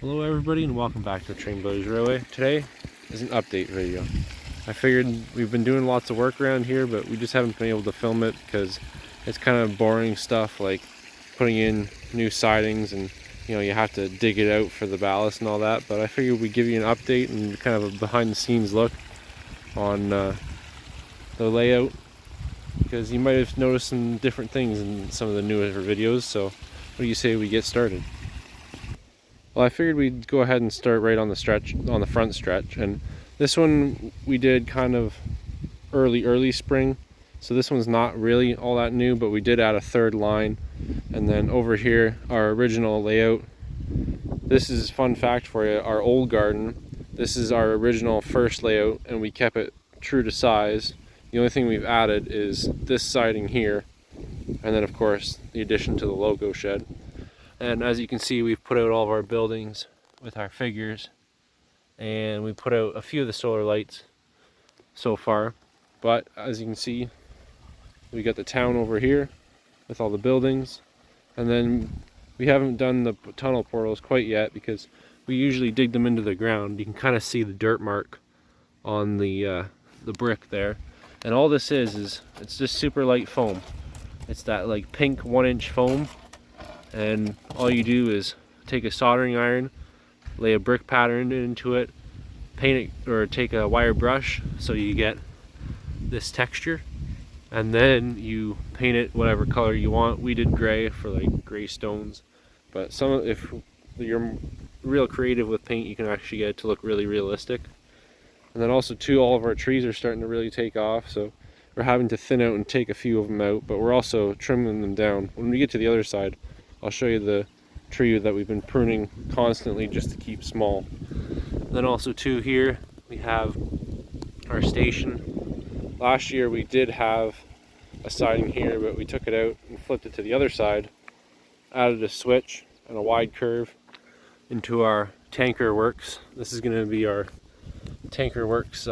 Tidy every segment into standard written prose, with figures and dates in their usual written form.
Hello everybody and welcome back to Train Builders Railway. Today is an update video. I figured we've been doing lots of work around here, but we just haven't been able to film it because it's kind of boring stuff like putting in new sidings and you have to dig it out for the ballast and all that. But I figured we'd give you an update and kind of a behind the scenes look on the layout, because you might have noticed some different things in some of the newer videos. So what do you say we get started? Well, I figured we'd go ahead and start right on the front stretch, and this one we did kind of early spring, so this one's not really all that new, but we did add a third line. And then over here, our original layout, this is fun fact for you, our old garden, this is our original first layout and we kept it true to size. The only thing we've added is this siding here, and then of course the addition to the logo shed. And as you can see, we've put out all of our buildings with our figures, and we put out a few of the solar lights so far. But as you can see, we got the town over here with all the buildings, and then we haven't done the tunnel portals quite yet because we usually dig them into the ground. You can kind of see the dirt mark on the brick there, and all this is it's just super light foam. It's that like pink 1-inch foam. And all you do is take a soldering iron, lay a brick pattern into it, paint it, or take a wire brush so you get this texture, and then you paint it whatever color you want. We did gray for like gray stones, but if you're real creative with paint, you can actually get it to look really realistic. And then also too, all of our trees are starting to really take off, so we're having to thin out and take a few of them out, but we're also trimming them down. When we get to the other side, I'll show you the tree that we've been pruning constantly just to keep small. Then also too, here we have our station. Last year we did have a siding here, but we took it out and flipped it to the other side, added a switch and a wide curve into our tanker works. This is going to be our tanker works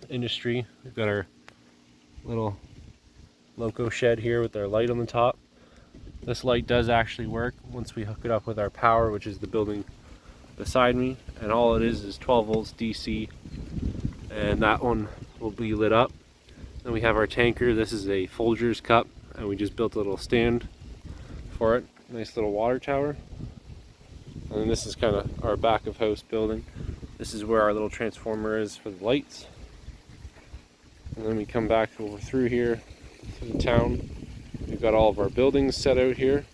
industry. We've got our little loco shed here with our light on the top. This light does actually work once we hook it up with our power, which is the building beside me, and all it is 12 volts DC, and that one will be lit up. Then we have our tanker. This is a Folgers cup, and we just built a little stand for it. Nice little water tower. And then this is kind of our back of house building. This is where our little transformer is for the lights. And then we come back over through here to the town. We've got all of our buildings set out here.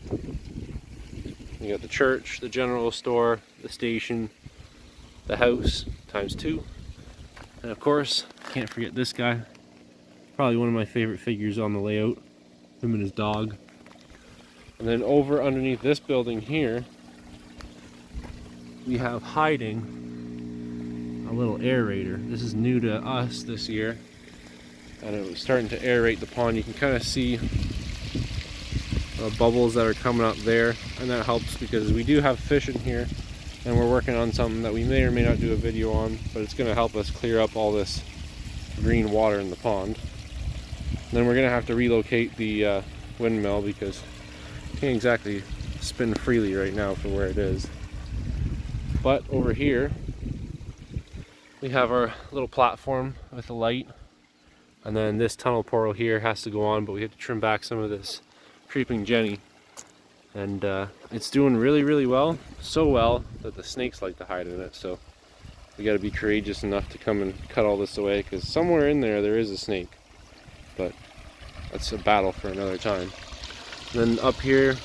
We got the church, the general store, the station, the house ×2, and of course, can't forget this guy. Probably one of my favorite figures on the layout, him and his dog. And then over underneath this building here, we have hiding a little aerator. This is new to us this year, and it was starting to aerate the pond. You can kind of see bubbles that are coming up there, and that helps because we do have fish in here, and we're working on something that we may or may not do a video on, but it's going to help us clear up all this green water in the pond. And then we're going to have to relocate the windmill because it can't exactly spin freely right now for where it is. But over here we have our little platform with a light, and then this tunnel portal here has to go on, but we have to trim back some of this creeping Jenny, and it's doing really well, so well that the snakes like to hide in it. So we got to be courageous enough to come and cut all this away, because somewhere in there is a snake, but that's a battle for another time. And then up here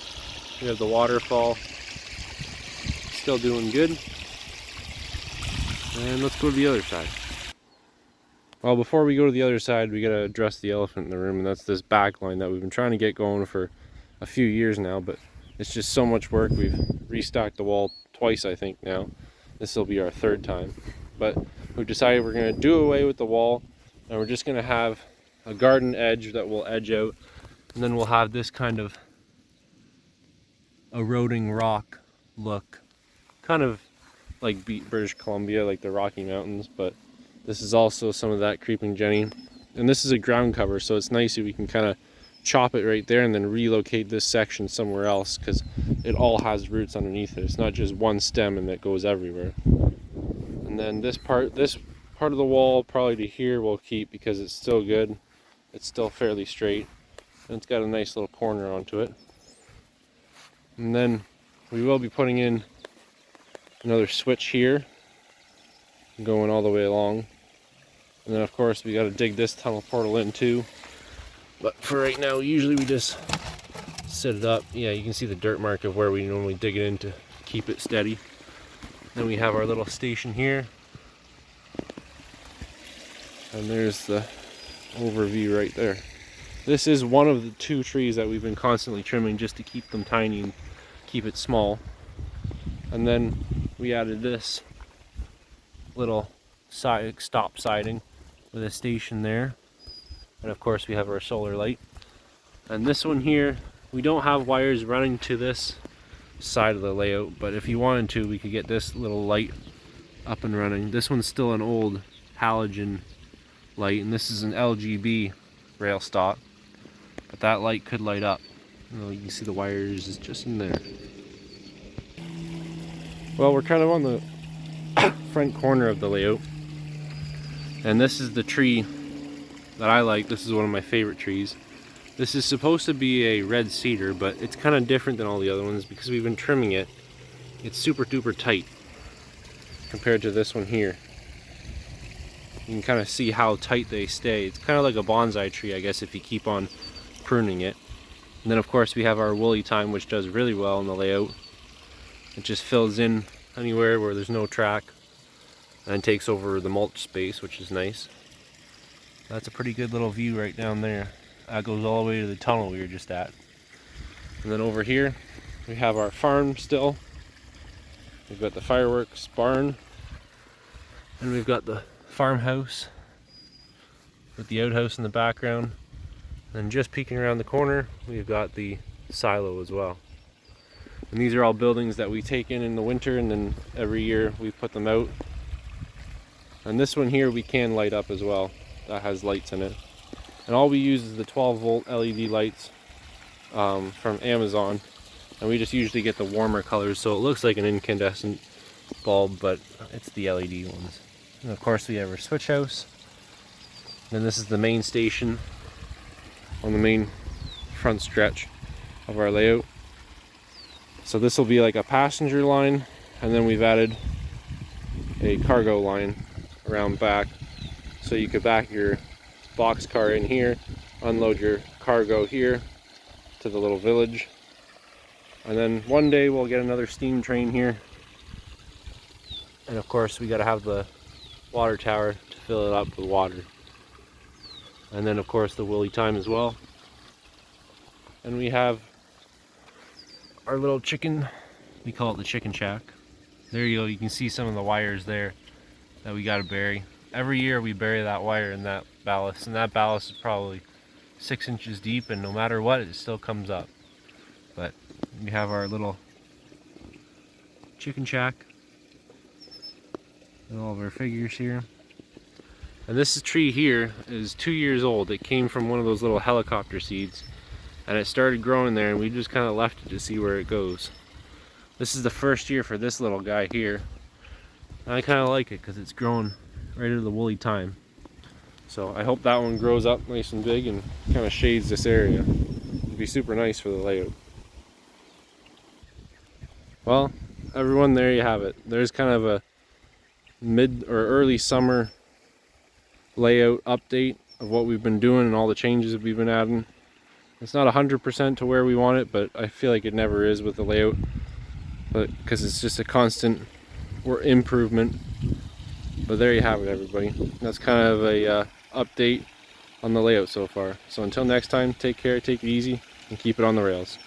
we have the waterfall, still doing good. And let's go to the other side. Well, before we go to the other side, we gotta address the elephant in the room, and that's this back line that we've been trying to get going for a few years now, but it's just so much work. We've restocked the wall twice, I think now. This will be our third time. But we've decided we're gonna do away with the wall, and we're just gonna have a garden edge that will edge out, and then we'll have this kind of eroding rock look, kind of like British Columbia, like the Rocky Mountains, but this is also some of that creeping Jenny. And this is a ground cover, so it's nice if we can kind of chop it right there and then relocate this section somewhere else, because it all has roots underneath it. It's not just one stem and that goes everywhere. And then this part of the wall probably to here we'll keep because it's still good. It's still fairly straight and it's got a nice little corner onto it. And then we will be putting in another switch here going all the way along. And then of course we got to dig this tunnel portal in too. But for right now, usually we just set it up. Yeah, you can see the dirt mark of where we normally dig it in to keep it steady. Then we have our little station here. And there's the overview right there. This is one of the 2 trees that we've been constantly trimming just to keep them tiny and keep it small. And then we added this little stop siding with a station there. And of course we have our solar light. And this one here, we don't have wires running to this side of the layout, but if you wanted to, we could get this little light up and running. This one's still an old halogen light, and this is an LGB rail stock. But that light could light up. You can see the wires is just in there. Well, we're kind of on the front corner of the layout. And this is the tree that I like. This is one of my favorite trees. This is supposed to be a red cedar, but it's kind of different than all the other ones because we've been trimming it. It's super duper tight compared to this one here. You can kind of see how tight they stay. It's kind of like a bonsai tree, I guess, if you keep on pruning it. And then of course we have our woolly thyme, which does really well in the layout. It just fills in anywhere where there's no track and takes over the mulch space, which is nice. That's a pretty good little view right down there. That goes all the way to the tunnel we were just at. And then over here we have our farm still. We've got the fireworks barn, and we've got the farmhouse with the outhouse in the background. And just peeking around the corner, we've got the silo as well. And these are all buildings that we take in the winter, and then every year we put them out. And this one here we can light up as well. That has lights in it. And all we use is the 12-volt LED lights from Amazon. And we just usually get the warmer colors, so it looks like an incandescent bulb, but it's the LED ones. And of course we have our switch house. Then this is the main station on the main front stretch of our layout. So this will be like a passenger line, and then we've added a cargo line around back, so you could back your box car in here, unload your cargo here to the little village, and then one day we'll get another steam train here. And of course we got to have the water tower to fill it up with water. And then of course the woolly thyme as well. And we have our little chicken, we call it the chicken shack. There you go, you can see some of the wires there that we got to bury. Every year we bury that wire in that ballast, and that ballast is probably 6 inches deep, and no matter what, it still comes up. But we have our little chicken shack and all of our figures here. And this tree here is 2 years old. It came from one of those little helicopter seeds, and it started growing there, and we just kind of left it to see where it goes. This is the first year for this little guy here. And I kind of like it because it's growing right into the woolly thyme. So I hope that one grows up nice and big and kind of shades this area. It'd be super nice for the layout. Well, everyone, there you have it. There's kind of a mid or early summer layout update of what we've been doing and all the changes that we've been adding. It's not 100% to where we want it, but I feel like it never is with the layout. But because it's just a constant improvement. But there you have it, everybody. That's kind of a update on the layout so far. So until next time, take care, take it easy, and keep it on the rails.